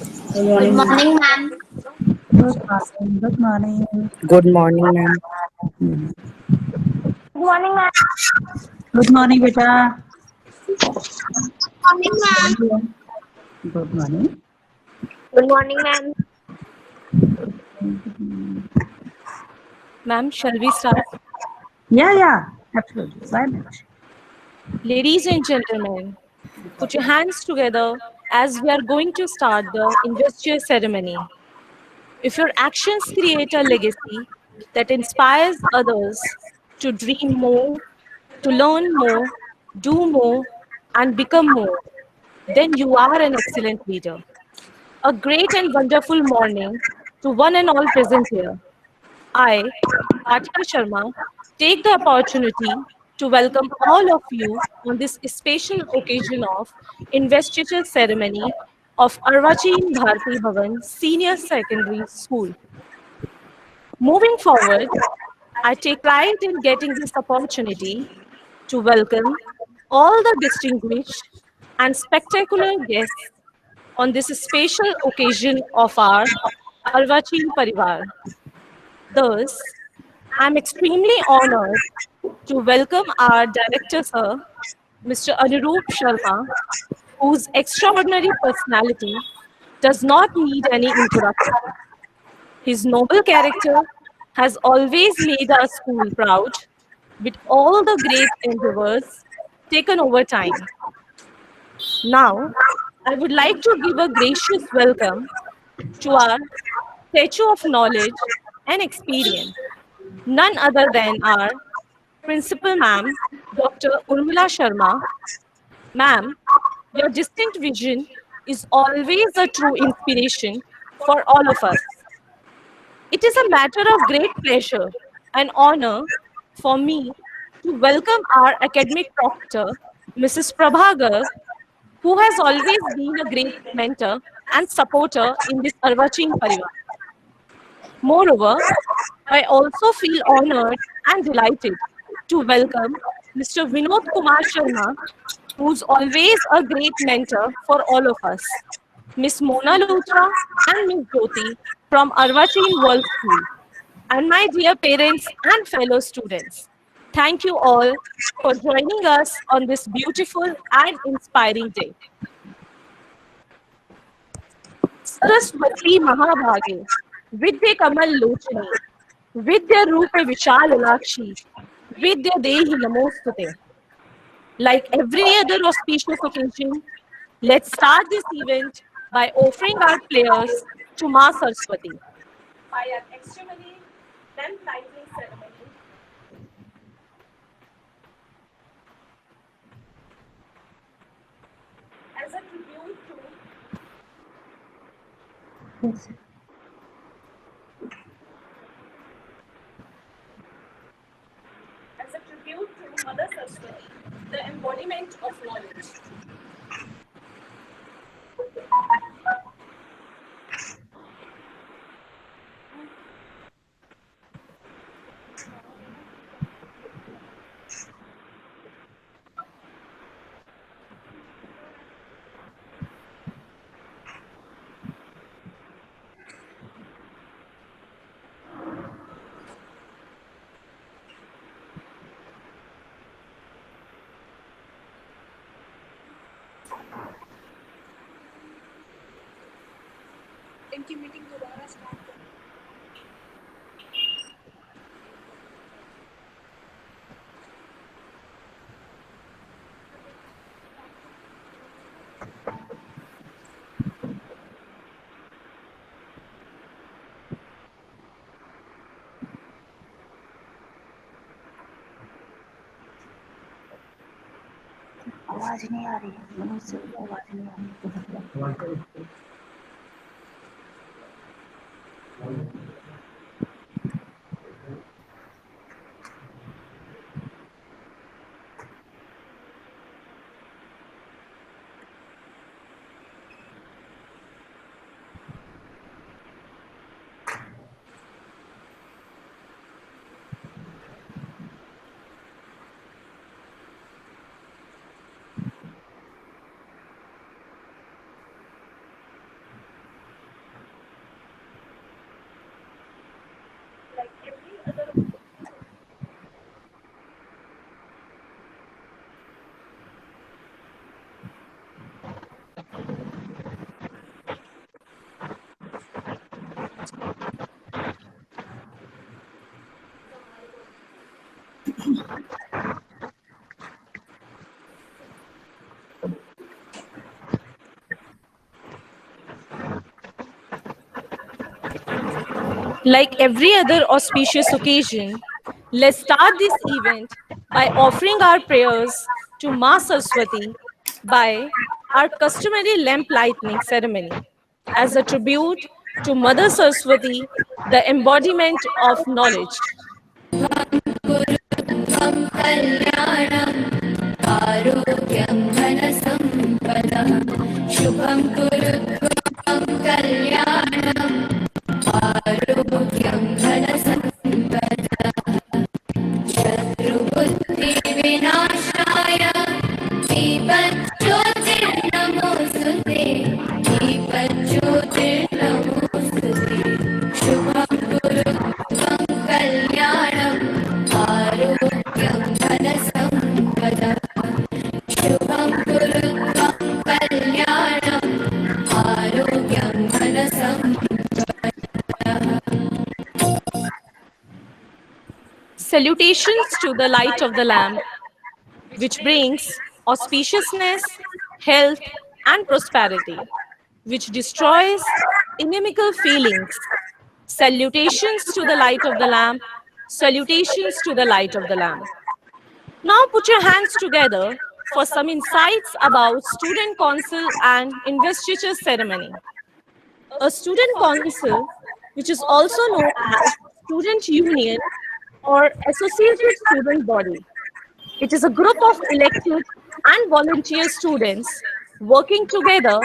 Good Good morning, ma'am. morning, ma'am. Good morning. Good morning. Good morning, ma'am. Good morning, ma'am. Good morning, beta. Morning, ma'am. Good morning. Good morning, ma'am. Ma'am, shall we start? Yeah, absolutely. Why not? Ladies and gentlemen, put your hands together as we are going to start the investiture ceremony. If your actions create a legacy that inspires others to dream more, to learn more, do more, and become more, then you are an excellent leader. A great and wonderful morning to one and all present here. I, Katika Sharma, take the opportunity to welcome all of you on this special occasion of investiture ceremony of Arvachin Bharati Bhavan Senior Secondary School. Moving forward, I take pride in getting this opportunity to welcome all the distinguished and spectacular guests on this special occasion of our Arvachin Parivar. Thus, I'm extremely honored to welcome our director, sir, Mr. Anurup Sharma, whose extraordinary personality does not need any introduction. His noble character has always made our school proud with all the great endeavors taken over time. Now, I would like to give a gracious welcome to our statue of knowledge and experience, none other than our Principal Ma'am, Dr. Urmila Sharma. Ma'am, your distinct vision is always a true inspiration for all of us. It is a matter of great pleasure and honor for me to welcome our academic proctor, Mrs. Prabhagar, who has always been a great mentor and supporter in this Arvachin Parivar. Moreover, I also feel honored and delighted to welcome Mr. Vinod Kumar Sharma, who's always a great mentor for all of us, Miss Mona Luthra and Miss Jyoti from Arvachin World School, and my dear parents and fellow students. Thank you all for joining us on this beautiful and inspiring day. Saraswati Mahabhage, Vidya Kamal Lochani, Vidya Rupe Vishal Lakshi, Vidya Dehi Namostute. Like every other auspicious occasion, let's start this event by offering our prayers to Ma Saraswati. By our extremely then lightning ceremony, as a tribute to Yes. as a tribute to Mother Saraswati, the embodiment of knowledge. इनकी meeting दोबारा start करें. आवाज नहीं आ रही है मनोज से आवाज नहीं आ रही है. Like every other auspicious occasion, let's start this event by offering our prayers to Ma Saraswati by our customary lamp lighting ceremony as a tribute to Mother Saraswati, the embodiment of knowledge. कल्याणम् आरोग्यं धनसम्पदः शुभं कुरु त्वं कल्याणम् आरोग्यं धनसम्पदः शत्रुबुद्धिविनाशाय दीपज्योतिर्नमोऽस्तुते दीपज्योतिर्नमोऽस्तुते शुभं कुरु त्वं कल्याणम् आरोग्यं धनसम्पदः शुभं कुरु त्वं कल्याणम् आरोग्यं धनसम्पदः. Salutations to the light of the lamp, which brings auspiciousness, health, and prosperity, which destroys inimical feelings. Salutations to the light of the lamp, salutations to the light of the lamp. Now put your hands together for some insights about student council and investiture ceremony. A student council, which is also known as student union or associated student body. It is a group of elected and volunteer students working together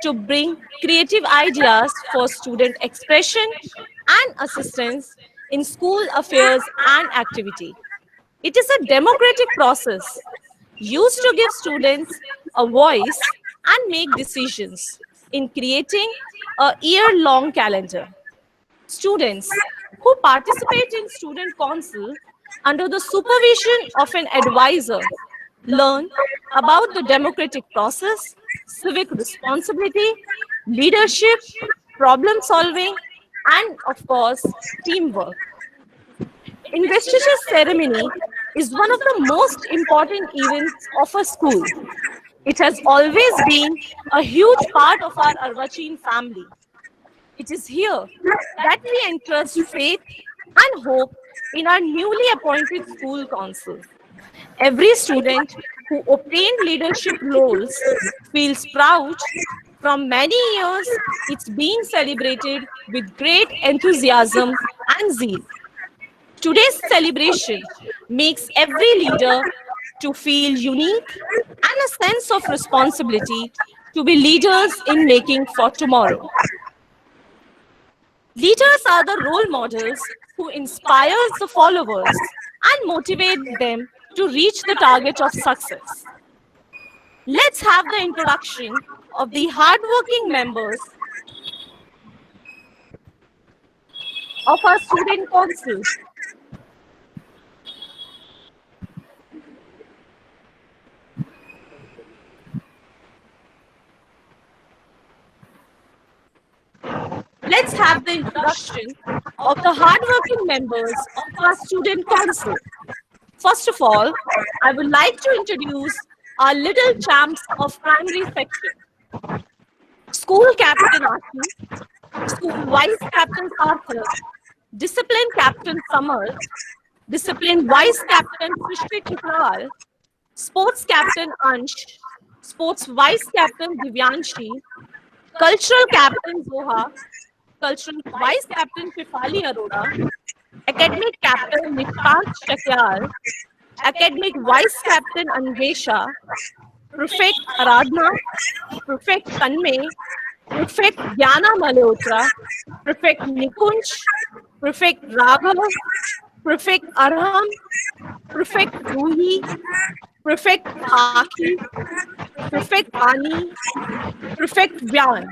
to bring creative ideas for student expression and assistance in school affairs and activity. It is a democratic process used to give students a voice and make decisions in creating a year-long calendar. Students who participate in student council under the supervision of an advisor learn about the democratic process, civic responsibility, leadership, problem solving, and of course, teamwork. Investiture ceremony is one of the most important events of a school. It has always been a huge part of our Arvachin family. It is here that we entrust faith and hope in our newly appointed school council. Every student who obtained leadership roles feels proud. From many years, it's being celebrated with great enthusiasm and zeal. Today's celebration makes every leader to feel unique and a sense of responsibility to be leaders in making for tomorrow. Leaders are the role models who inspire the followers and motivate them to reach the target of success. Let's have the introduction of the hardworking members of our student council. Let's have the introduction of the hardworking members of our student council. First of all, I would like to introduce our little champs of primary section. School Captain Ashi, School Vice Captain Arthur, Discipline Captain Samar, Discipline Vice Captain Srishti Chitral, Sports Captain Ansh, Sports Vice Captain Divyanshi, Cultural Captain Zoha, Cultural Vice Captain Shifali Arora, Academic Captain Nishant Shakyar, Academic Vice Captain Anvesha, Prefect Aradhna, Prefect Tanmay, Prefect Jnana Malhotra, Prefect Nikunj, Prefect Raghav, Prefect Arham, Prefect Ruhi, Prefect Aki, Prefect Ani, Prefect Vyan.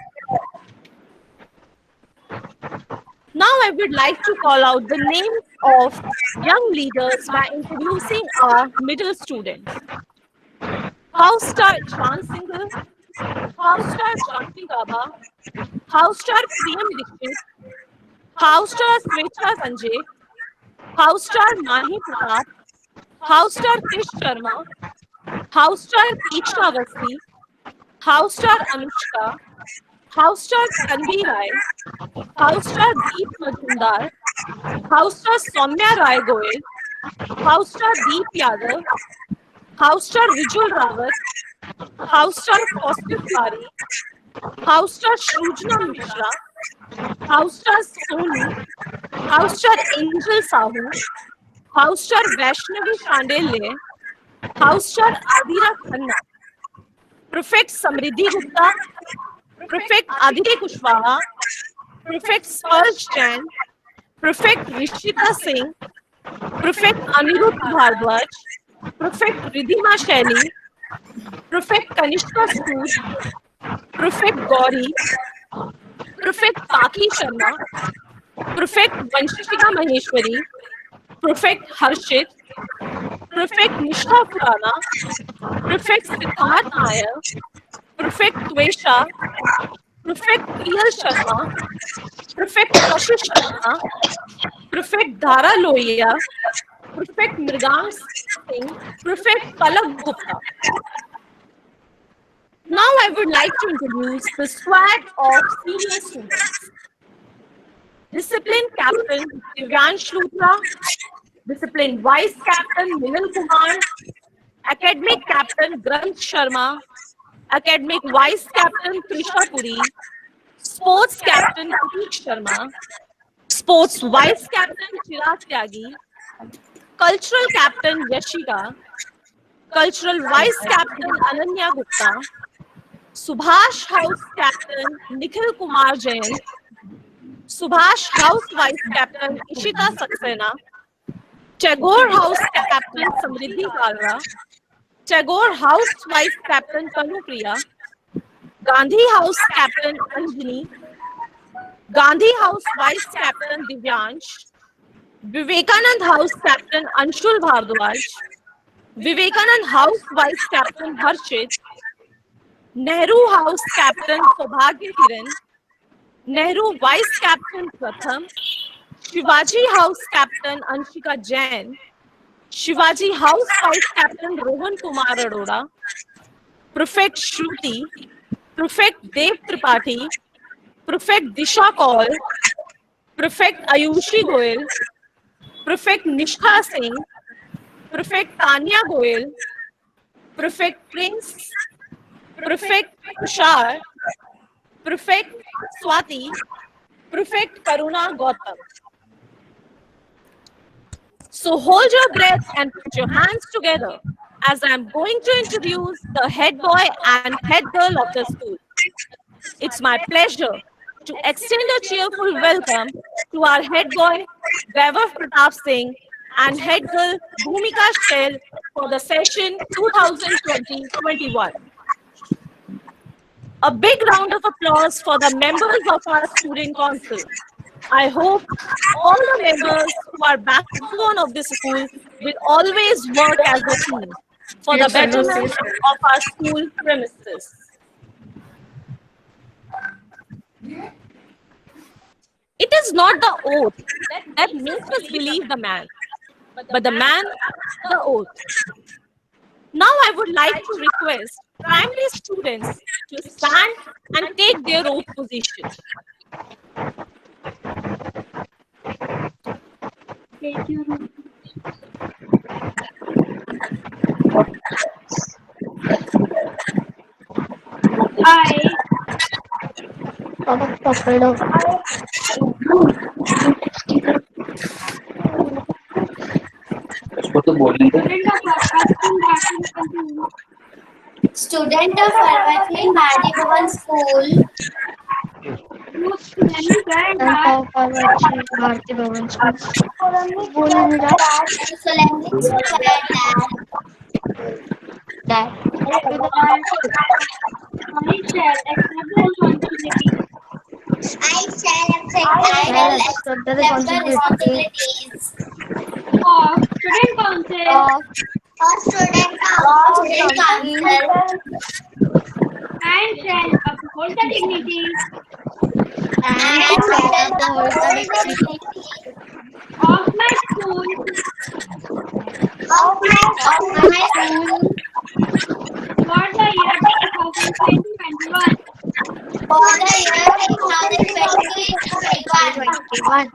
Now I would like to call out the names of young leaders by introducing our middle students. House Star Jwan Singhal, House Star Janti Gaba, House Star Priyam Dixit, House Star Svecha Sanjay, House Star Mahi Pratap, House Star Krish Sharma, House Star Teechna Avasthi, House Star Anushka, House Star Tanvi Rai, House Star Deep Majumdar, House Star Soumya Rai Goel, House Star Deep Yadav, House Star Vijul Rawat, House Star Kaustubh Pari, House Star Shrujna Mishra, House Star Sonu, House Star Angel Sahu, House Star Vaishnavi Shandelle, House Star Adira Khanna, Prefect Samriddhi Gupta, Prefect Aditi Kushwaha, Prefect Sparsh Jain, Prefect Rishita Singh, Prefect Anirudh Bhardwaj, Prefect Ridhima Shaili, Prefect Kanishka Sood, Prefect Gauri, Prefect Paki Sharma, Prefect Vanshika Maheshwari, Prefect Harshit, Prefect Nisha Khurana, Prefect Siddharth Nair, Prefect Twesha, Prefect Priyal Sharma, Prefect Kashish Sharma, Prefect Dhara Lohia, Prefect Mridang Singh, Prefect Palak Gupta. Now I would like to introduce the squad of senior students. Discipline Captain Divyansh Luthra, Discipline Vice Captain Minal Kumar, Academic Captain Granth Sharma, Academic Vice Captain Trisha Puri, Sports Captain Pratik Sharma, Sports Vice Captain Chirag Tyagi, Cultural Captain Yashika, Cultural Vice Captain Ananya Gupta, Subhash House Captain Nikhil Kumar Jain, Subhash House Vice Captain Ishita Saxena, Tagore House Captain Samriddhi Kalra, Tagore House Vice Captain Kanupriya, Gandhi House Captain Anjani, Gandhi House Vice Captain Divyansh, Vivekanand House Captain Anshul Bhardwaj, Vivekanand House Vice Captain Harshit, Nehru House Captain Saubhagya Kiran, Nehru Vice Captain Pratham, Shivaji House Captain Anshika Jain, Shivaji House Vice Captain Rohan Kumar Arora, Prefect Shruti, Prefect Dev Tripathi, Prefect Disha Kaul, Prefect Ayushi Goel, Prefect Nishka Singh, Prefect Tanya Goel, Prefect Prince, Prefect Tushar, Prefect Swati, Prefect Karuna Gautam. So hold your breath and put your hands together as I am going to introduce the head boy and head girl of the school. It's my pleasure to extend a cheerful welcome to our head boy, Vaibhav Pratap Singh, and head girl, Bhumika Shell, for the session 2020-21. A big round of applause for the members of our student council. I hope all the members who are backbone of this school will always work as a team for the betterment of our school premises. It is not the oath that makes us believe the man, but the man, the oath. Now I would like to request primary students to stand and take their oath position. Take your oath. I उसको तो बोलने दो। Student of Arvathin Bharti Bhavan School. Bharti Bhavan School. Solemnly swear that I shall accept the responsibilities Of Student Council of student council and shall uphold the dignity and uphold the dignity of my school of my school for the year 2021. For the 2021.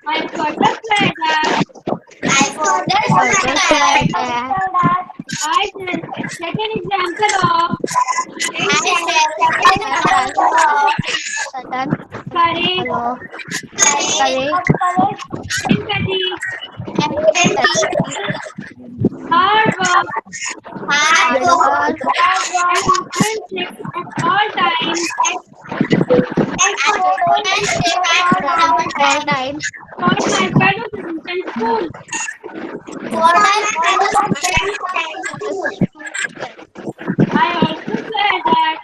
I further swear that Further swear that I shall set an example of certain courage, law, courage, empathy, empathy, hard work, hard work, and sportsmanship at all times all time. for my fellow students and school. I also swear that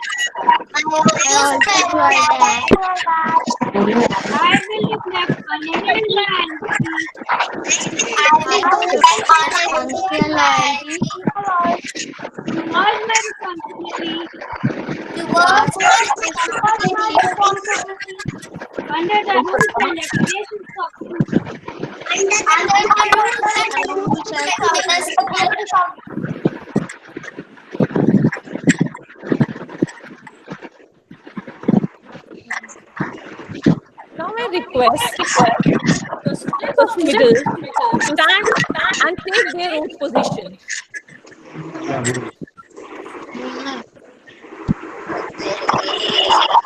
I will reflect honesty and loyalty Honesty and loyalty towards my responsibility towards under the rules and regulations of school. rules and Now I request the students of middle to stand and take their oath position.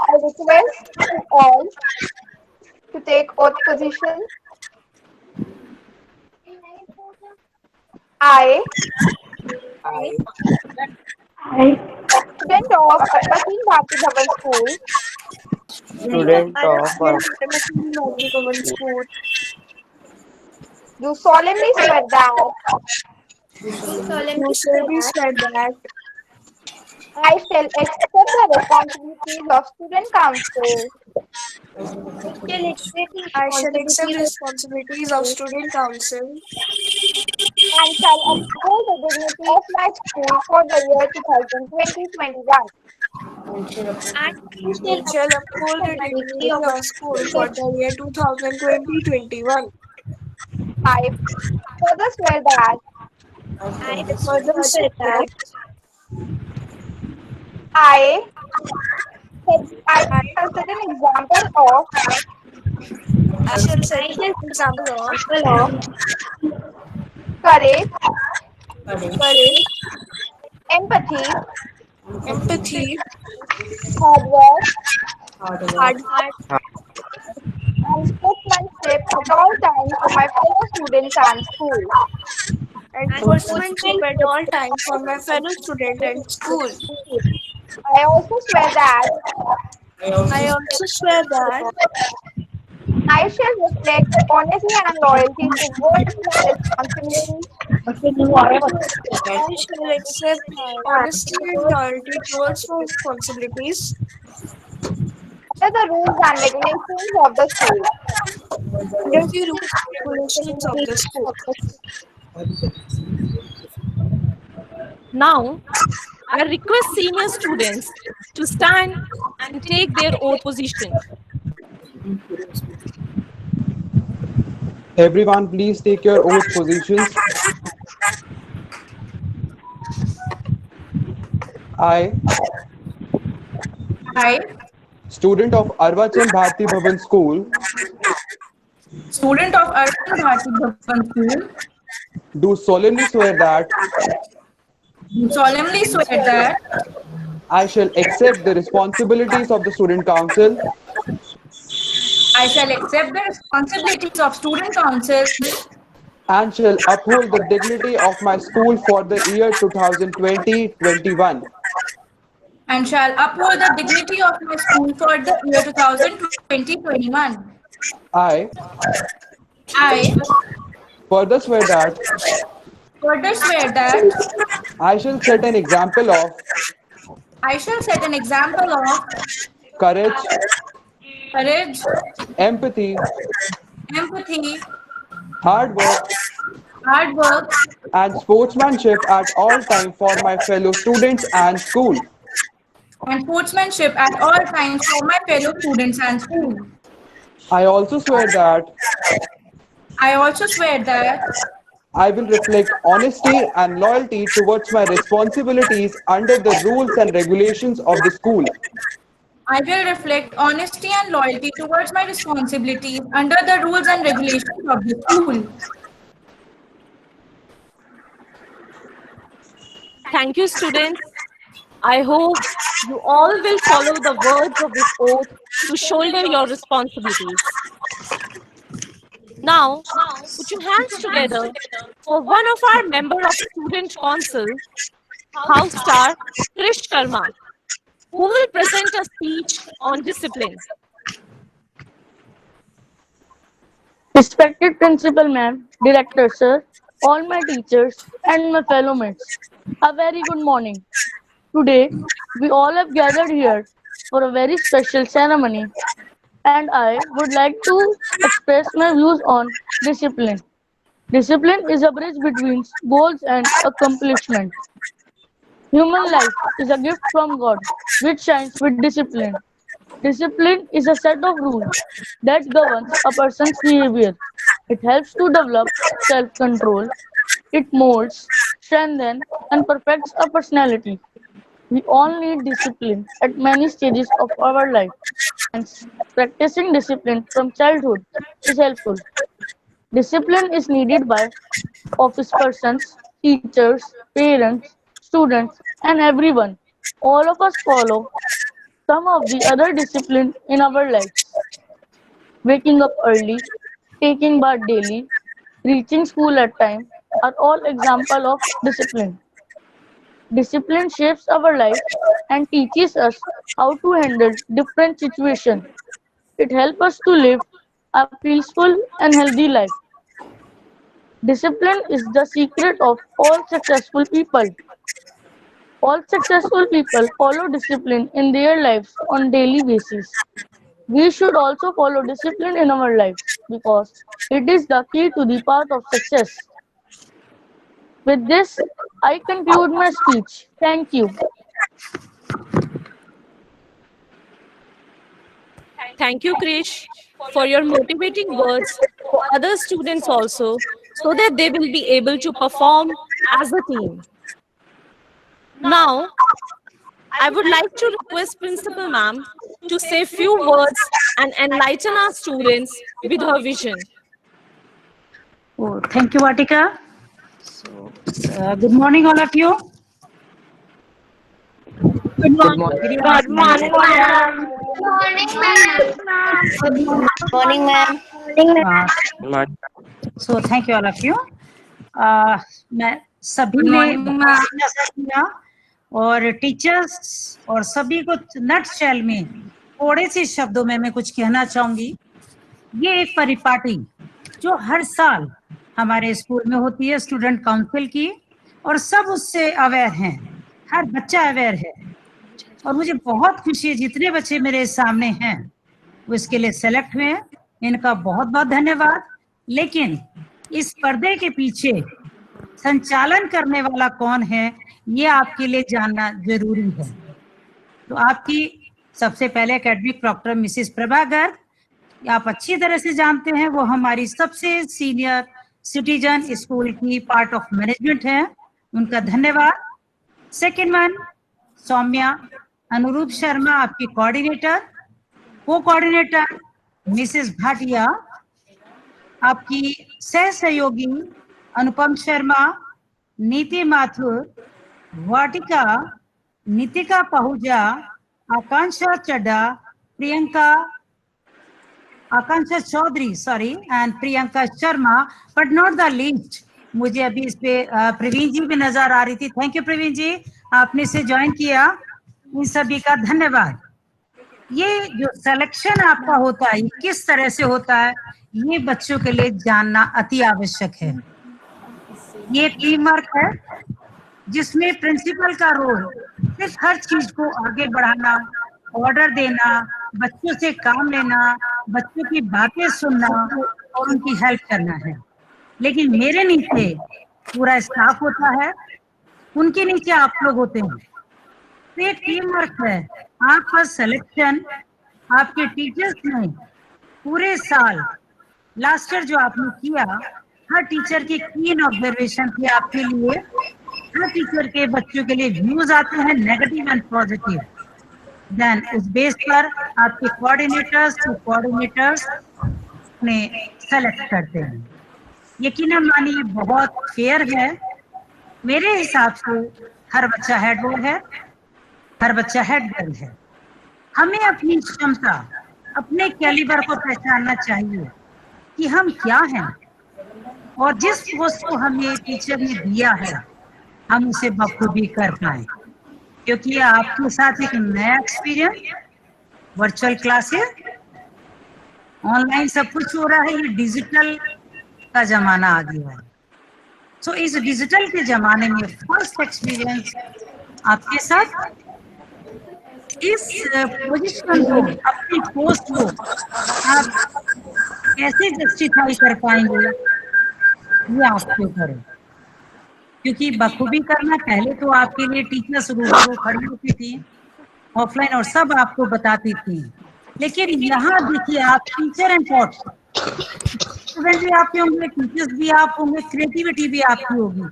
I request you all to take oath position. I, student of Arpatin Bharti Bhavan School, Student of School, do solemnly swear that I shall accept the responsibilities of student council I shall accept the responsibilities of student council and shall uphold the dignity of my school for the year 2020-21. and shall uphold the dignity of our school for the year 2020-21. I further swear that Further say that I shall set an example of I shall set an example of courage, courage, empathy, empathy, hard work, hard work, and sportsmanship at all times for my fellow students and school. and sportsmanship at all times for my fellow student and school. I also swear that I also swear that I shall reflect honesty and loyalty towards my responsibilities I shall accept honesty and loyalty towards my responsibilities under the rules and regulations of the school. under the rules and regulations of the school. Now, I request senior students to stand and take their oath position. Everyone, please take your oath positions. I, student of Arvachan Bharti Bhavan School, student of Arvachan Bharti Bhavan School, do solemnly swear that I shall accept the responsibilities of the student council I shall accept the responsibilities of student council and shall uphold the dignity of my school for the year 2020-21. and shall uphold the dignity of my school for the year 2020-21. I I further swear that further swear that I shall set an example of I shall set an example of courage, courage, empathy, empathy, hard work, and sportsmanship at all times for my fellow students and school. and sportsmanship at all times for my fellow students and school. I also swear that I will reflect honesty and loyalty towards my responsibilities under the rules and regulations of the school. I will reflect honesty and loyalty towards my responsibilities under the rules and regulations of the school. Thank you, students. I hope you all will follow the words of this oath to shoulder your responsibilities. Now, put your hands together for one of our member of Student Council, House Star Krish Sharma, who will present a speech on discipline. Respected Principal Ma'am, Director Sir, all my teachers and my fellow mates, a very good morning. Today, we all have gathered here for a very special ceremony, and I would like to express my views on discipline. Discipline is a bridge between goals and accomplishment. Human life is a gift from God, which shines with discipline. Discipline is a set of rules that governs a person's behavior. It helps to develop self-control. It molds, strengthens, and perfects a personality. We all need discipline at many stages of our life, and practicing discipline from childhood is helpful. Discipline is needed by office persons, teachers, parents, students, and everyone. All of us follow some of the other discipline in our lives. Waking up early, taking bath daily, reaching school at time are all examples of discipline. Discipline shapes our life and teaches us how to handle different situations. It helps us to live a peaceful and healthy life. Discipline is the secret of all successful people. All successful people follow discipline in their lives on daily basis. We should also follow discipline in our lives because it is the key to the path of success. With this, I conclude my speech. Thank you. Thank you, Krish, for your motivating words for other students also, so that they will be able to perform as a team. Now, I would like to request Principal Ma'am to say few words and enlighten our students with her vision. Oh, thank you, Vatika. So, good morning, all of you. Good morning. Good morning, ma'am. Good morning, ma'am. So, thank you, all of you. मैं सभी ने नजर किया और teachers और सभी को nutshell में थोड़े से शब्दों में मैं कुछ कहना चाहूंगी। ये एक परिपाटी जो हर साल हमारे स्कूल में होती है स्टूडेंट काउंसिल की, और सब उससे अवेयर हैं, हर बच्चा अवेयर है, और मुझे बहुत खुशी है जितने बच्चे मेरे सामने हैं वो इसके लिए सेलेक्ट हुए हैं, इनका बहुत बहुत धन्यवाद। लेकिन इस पर्दे के पीछे संचालन करने वाला कौन है ये आपके लिए जानना जरूरी है। तो आपकी सबसे पहले academic proctor Mrs Prabha Garg, आप अच्छी तरह से जानते हैं, वो हमारी सबसे सीनियर सिटीजन स्कूल की पार्ट ऑफ मैनेजमेंट है, उनका धन्यवाद। सेकेंड वन, सौम्या अनुरूप शर्मा आपकी कोऑर्डिनेटर, को कोऑर्डिनेटर मिसेस भाटिया, आपकी सह सहयोगी Anupam Sharma, Niti Mathur, Vatika, Nitika Pahuja, Akanksha Chadda, Akanksha Chaudhary and Priyanka Sharma, but not the least मुझे अभी इस पे प्रवीण जी भी नजर आ रही थी। थैंक यू प्रवीण जी, आपने से ज्वाइन किया, इन सभी का धन्यवाद। ये जो सिलेक्शन आपका होता है किस तरह से होता है ये बच्चों के लिए जानना अति आवश्यक है। ये टीम वर्क है जिसमें प्रिंसिपल का रोल सिर्फ हर चीज को आगे बढ़ाना, ऑर्डर देना, बच्चों से काम लेना, बच्चों की बातें सुनना और उनकी हेल्प करना है। लेकिन मेरे नीचे पूरा स्टाफ होता है, उनके नीचे आप लोग होते हैं, तो ये टीम वर्क है। आपका सिलेक्शन आपके टीचर्स ने पूरे साल लास्ट ईयर जो आपने किया, हर टीचर की कीन ऑब्जर्वेशन थी आपके लिए, हर टीचर के बच्चों के लिए व्यूज आते हैं नेगेटिव एंड पॉजिटिव। देन उस बेस पर आपके कोऑर्डिनेटर्स ने सेलेक्ट करते हैं। यकीनन मानिए बहुत फेयर है। मेरे हिसाब से हर बच्चा हेड बॉय है, हर बच्चा हेड गर्ल है। हमें अपनी क्षमता, अपने कैलिबर को पहचानना चाहिए कि हम क्या हैं, और जिस पोस्ट को हमें टीचर ने दिया है हम उसे बखूबी कर पाए। क्योंकि आपके साथ एक नया एक्सपीरियंस, वर्चुअल क्लासेस, ऑनलाइन सब कुछ हो रहा है, ये डिजिटल का जमाना आ गया है। सो इस डिजिटल के जमाने में फर्स्ट एक्सपीरियंस आपके साथ, इस पोजीशन को, अपनी पोस्ट को आप कैसे जस्टिफाई कर पाएंगे, ये आपके ऊपर है। क्योंकि बखूबी करना, पहले तो आपके लिए टीचर्स रूबरू खड़ी होती थी ऑफलाइन और सब आपको बताती थी, लेकिन यहाँ देखिए आप टीचर एंड कॉच, स्टूडेंट भी आपके होंगे, टीचर्स भी आप होंगे, क्रिएटिविटी भी आपकी होगी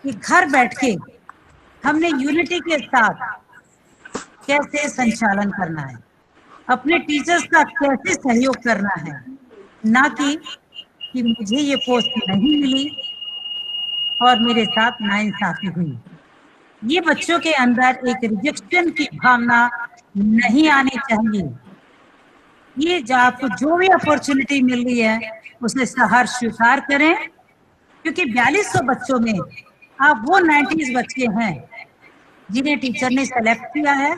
कि घर बैठ के हमने यूनिटी के साथ कैसे संचालन करना है, अपने टीचर्स का कैसे सहयोग करना है, ना कि मुझे ये पोस्ट नहीं मिली और मेरे साथ नाइंसाफी हुई। ये बच्चों के अंदर एक रिजेक्शन की भावना नहीं आनी चाहिए। ये जो आपको जो भी अपॉर्चुनिटी मिल रही है उसे सहर्ष स्वीकार करें, क्योंकि 4200 बच्चों में आप वो 90s बच्चे हैं जिन्हें टीचर ने सेलेक्ट किया है।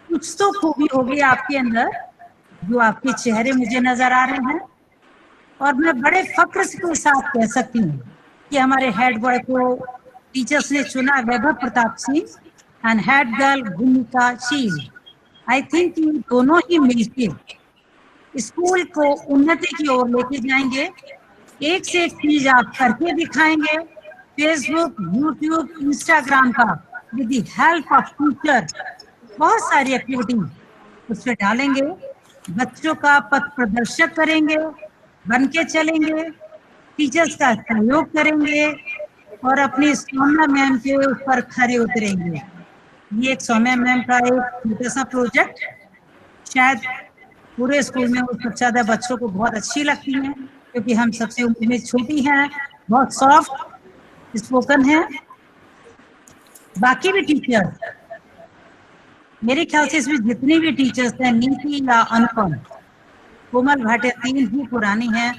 कुछ तो खूबी होगी आपके अंदर जो आपके चेहरे मुझे नजर आ रहे हैं, और मैं बड़े फक्र के साथ कह सकती हूँ कि हमारे हेड बॉय को टीचर्स ने चुना, Vaibhav Pratap Singh, and head girl Bhumika Sheel. I think दोनों ही मिलकर स्कूल को उन्नति की ओर लेके जाएंगे। एक से एक चीज आप करके दिखाएंगे। फेसबुक, यूट्यूब, इंस्टाग्राम का with the help of teacher बहुत सारी एक्टिविटी उस पर डालेंगे, बच्चों का पथ प्रदर्शक करेंगे, बन के चलेंगे, टीचर्स का सहयोग करेंगे और अपनी सौम्या मैम के ऊपर खरे उतरेंगे। ये एक सौम्या मैम का एक छोटा सा प्रोजेक्ट शायद पूरे स्कूल में वो सबसे ज्यादा बच्चों को बहुत अच्छी लगती है, क्योंकि हम सबसे उम्र में छोटी हैं, बहुत सॉफ्ट स्पोकन है। बाकी भी टीचर्स, मेरे ख्याल से इसमें जितनी भी टीचर्स हैं, नीति या अनुपम, कोमल भाटिया 3 ही पुरानी हैं,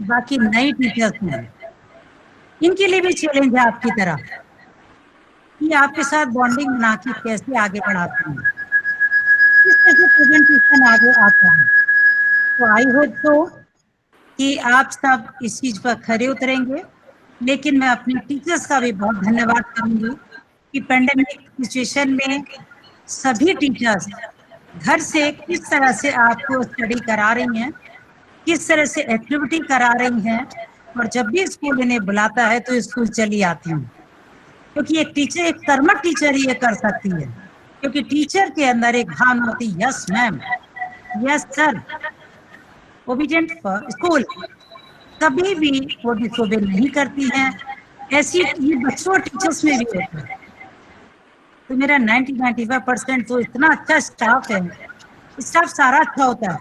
बाकी नई टीचर्स हैं। इनके लिए भी चैलेंज है आपकी तरह कि आपके साथ बॉन्डिंग बना के कैसे आगे बढ़ाते हैं, किस तरह से प्रेजेंटेशन आगे आता है। तो आई होप तो कि आप सब इस चीज पर खरे उतरेंगे। लेकिन मैं अपने टीचर्स का भी बहुत धन्यवाद करूंगी कि पेंडेमिक सिचुएशन में सभी टीचर्स घर से किस तरह से आपको स्टडी करा रही हैं, किस तरह से एक्टिविटी करा रही हैं, और जब भी स्कूल इन्हें बुलाता है तो स्कूल चली आती हूँ। क्योंकि एक टीचर, एक कर्मठ टीचर ही ये कर सकती है, क्योंकि टीचर के अंदर एक भावना होती है, yes ma'am, yes sir, obedient for school. कभी भी वो डिसोबे नहीं करती हैं। ऐसी ये बच्चों और टीचर्स में भी होता है। तो मेरा 90-95% तो इतना अच्छा स्टाफ है, स्टाफ सारा अच्छा होता है,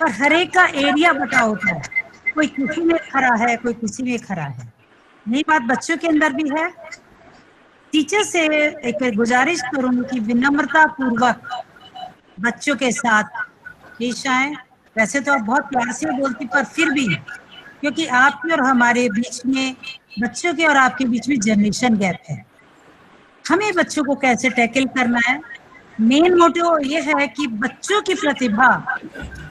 पर हर एक का एरिया बटा होता है, कोई किसी में खड़ा है, कोई किसी में खड़ा है। यही बात बच्चों के अंदर भी है। टीचर से एक गुजारिश करूंगी कि विनम्रता पूर्वक बच्चों के साथ पेश आए। वैसे तो आप बहुत प्यार से बोलती, पर फिर भी क्योंकि आपके और हमारे बीच में, बच्चों के और आपके बीच में जनरेशन गैप है, हमें बच्चों को कैसे टैकल करना है। मेन मोटिव ये है कि बच्चों की प्रतिभा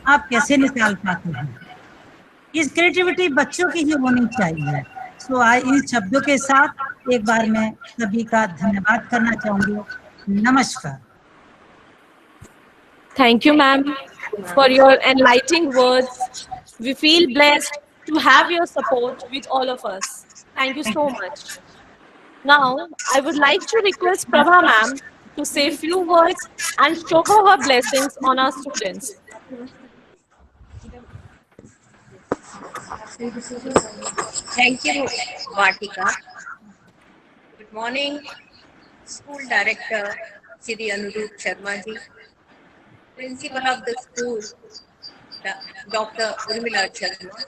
आप कैसे निकाल पाते हैं। इस क्रिएटिविटी बच्चों की ही होनी चाहिए। सो आज इन शब्दों के साथ एक बार मैं सभी का धन्यवाद करना चाहूंगी। नमस्कार। Thank you, ma'am, for your enlightening words. We feel blessed to have your support with all of us. Thank you so much. Now, I would like to request Prabha ma'am to say a few words and show her blessings on our students. Thank you, Vatika. Good morning, School Director Shri Anurup Sharma ji, Principal of the school, Dr. Urmila Sharma,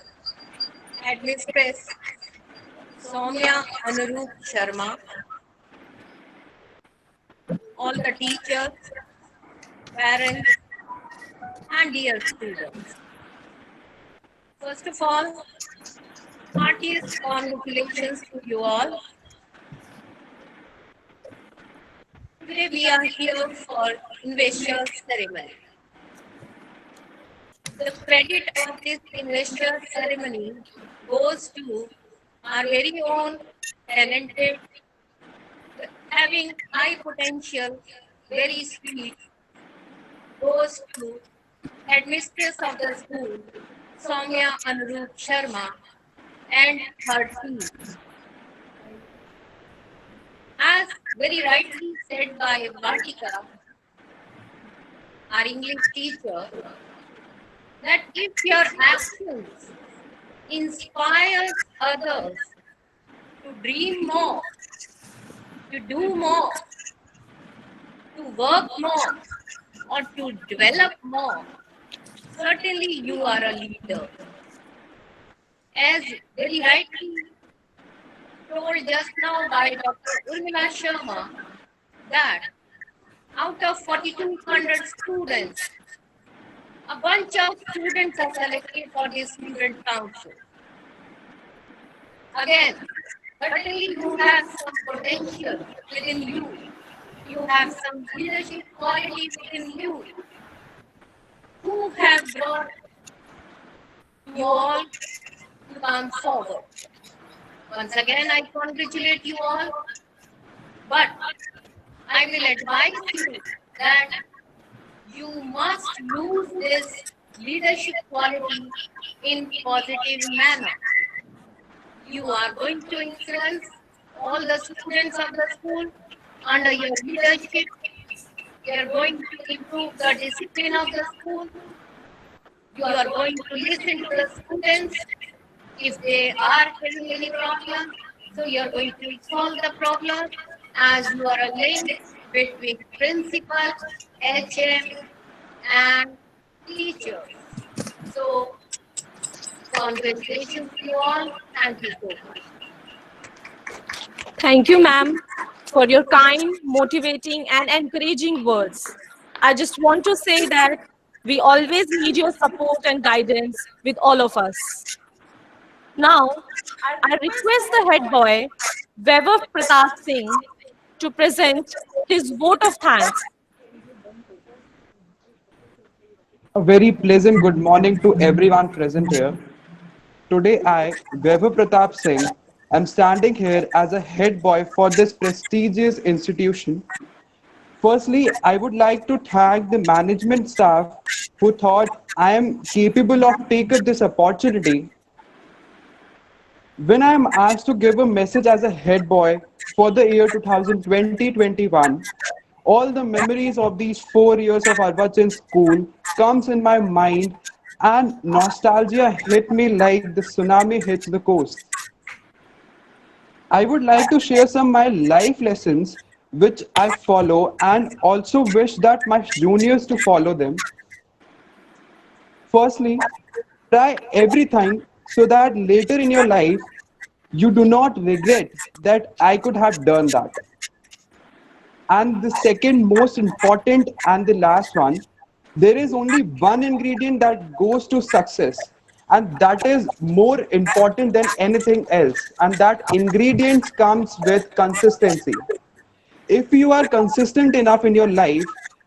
Headmistress Soumya Anurup Sharma, all the teachers, parents, and dear students. First of all, heartiest congratulations to you all. Today we are here for investor ceremony. The credit of this investor ceremony goes to our very own talented, having high potential, very sweet, goes to headmistress of the school, Soumya Anurup Sharma, and her team. As very rightly said by Vatika, our English teacher, that if your actions inspires others to dream more, to do more, to work more, or to develop more, certainly you are a leader. As very rightly told just now by Dr. Urmila Sharma, that out of 4,200 students, a bunch of students are selected for this student council. Again, certainly you have some potential within you. You have some leadership qualities within you. Who have brought you all to come forward. Once again, I congratulate you all, but I will advise you that you must use this leadership quality in positive manner. You are going to influence all the students of the school under your leadership. You are going to improve the discipline of the school. You are going to listen to the students if they are having any problem. So you are going to solve the problem as you are a link between principal, HM, and teachers. So congratulations to you all. Thank you so much. Thank you, ma'am, for your kind, motivating, and encouraging words. I just want to say that we always need your support and guidance with all of us. Now, I request the head boy, Vaibhav Pratap Singh, to present his vote of thanks. A very pleasant good morning to everyone present here. Today I, Vaibhav Pratap Singh, am standing here as a head boy for this prestigious institution. Firstly, I would like to thank the management staff who thought I am capable of taking this opportunity. When I am asked to give a message as a head boy for the year 2020-21, all the memories of these 4 years of Arvachan school comes in my mind and nostalgia hit me like the tsunami hits the coast. I would like to share some my life lessons which I follow and also wish that my juniors to follow them. Firstly, try everything so that later in your life you do not regret that I could have done that. And the second most important and the last one, there is only one ingredient that goes to success, and that is more important than anything else. And that ingredient comes with consistency. If you are consistent enough in your life,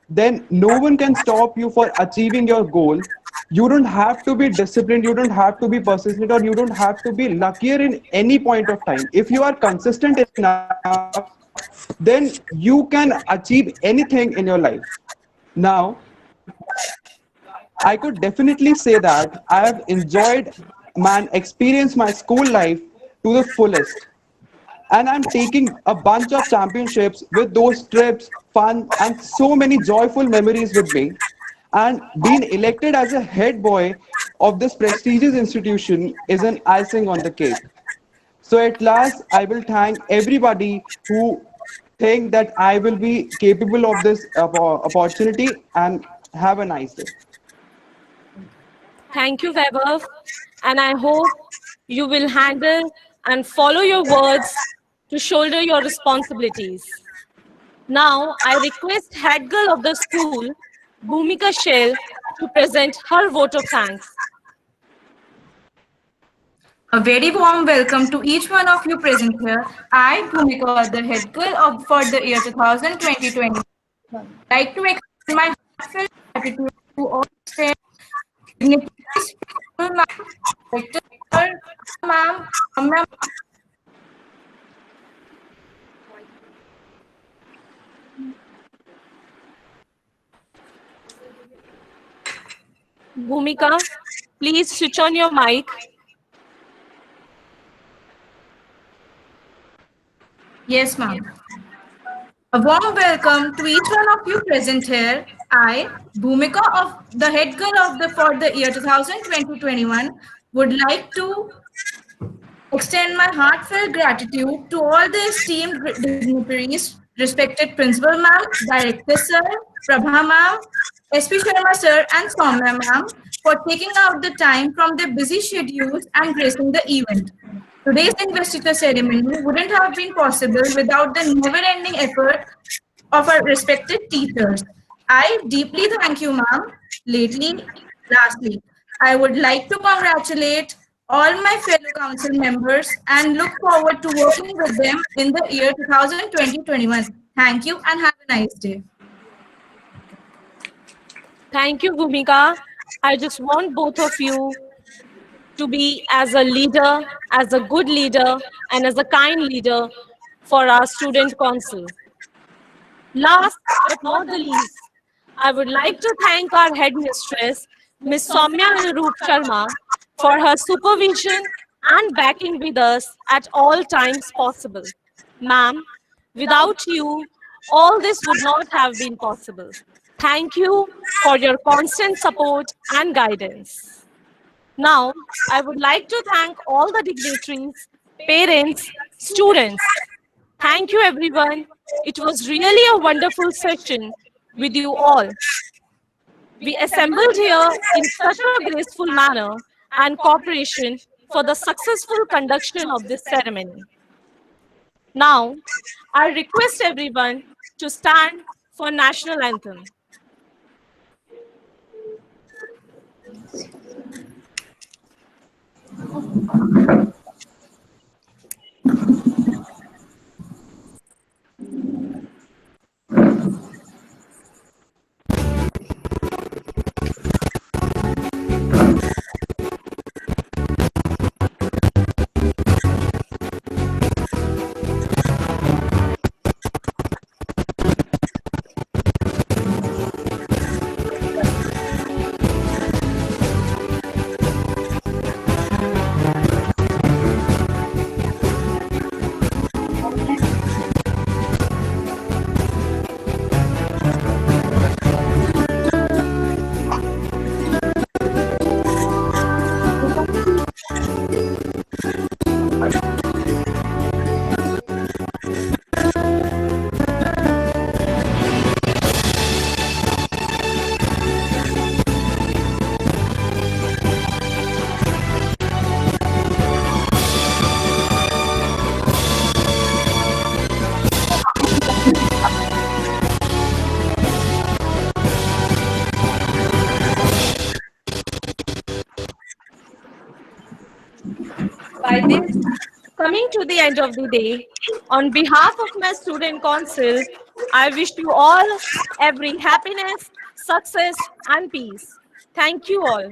then no one can stop you for achieving your goal. You don't have to be disciplined, you don't have to be persistent, or you don't have to be luckier in any point of time. If you are consistent enough, then you can achieve anything in your life. Now, I could definitely say that I have enjoyed and experienced my school life to the fullest. And I'm taking a bunch of championships with those trips, fun, and so many joyful memories with me. And being elected as a head boy of this prestigious institution is an icing on the cake. So at last, I will thank everybody who think that I will be capable of this opportunity, and Have a nice day. Thank you, Vaibhav. And I hope you will handle and follow your words to shoulder your responsibilities. Now, I request head girl of the school, Bhumika Shell, to present her vote of thanks. A very warm welcome to each one of you present here. I, Bhumika, the head girl for the year 2020, like to extend my heartfelt gratitude to all staff, dignitaries, principal ma'am, director, sir, ma'am, ma'am. Bhumika, please switch on your mic. Yes, ma'am. A warm welcome to each one of you present here. I, Bhumika, of the head girl for the year 2020-21, would like to extend my heartfelt gratitude to all the esteemed dignitaries, respected principal ma'am, director sir, Prabha ma'am, SP Sharma sir, and Soumya ma'am for taking out the time from their busy schedules and gracing the event. Today's investiture ceremony wouldn't have been possible without the never-ending effort of our respected teachers. I deeply thank you, ma'am. Lastly, I would like to congratulate all my fellow council members and look forward to working with them in the year 2020-21. Thank you and have a nice day. Thank you, Bhumika. I just want both of you to be as a leader, as a good leader, and as a kind leader for our student council. Last but not the least, I would like to thank our headmistress, Ms. Soumya Anurup Sharma, for her supervision and backing with us at all times possible. Ma'am, without you, all this would not have been possible. Thank you for your constant support and guidance. Now, I would like to thank all the dignitaries, parents, students. Thank you, everyone. It was really a wonderful session with you all. We assembled here in such a graceful manner and cooperation for the successful conduction of this ceremony. Now, I request everyone to stand for national anthem. By this, coming to the end of the day, on behalf of my student council, I wish you all every happiness, success, and peace. Thank you all.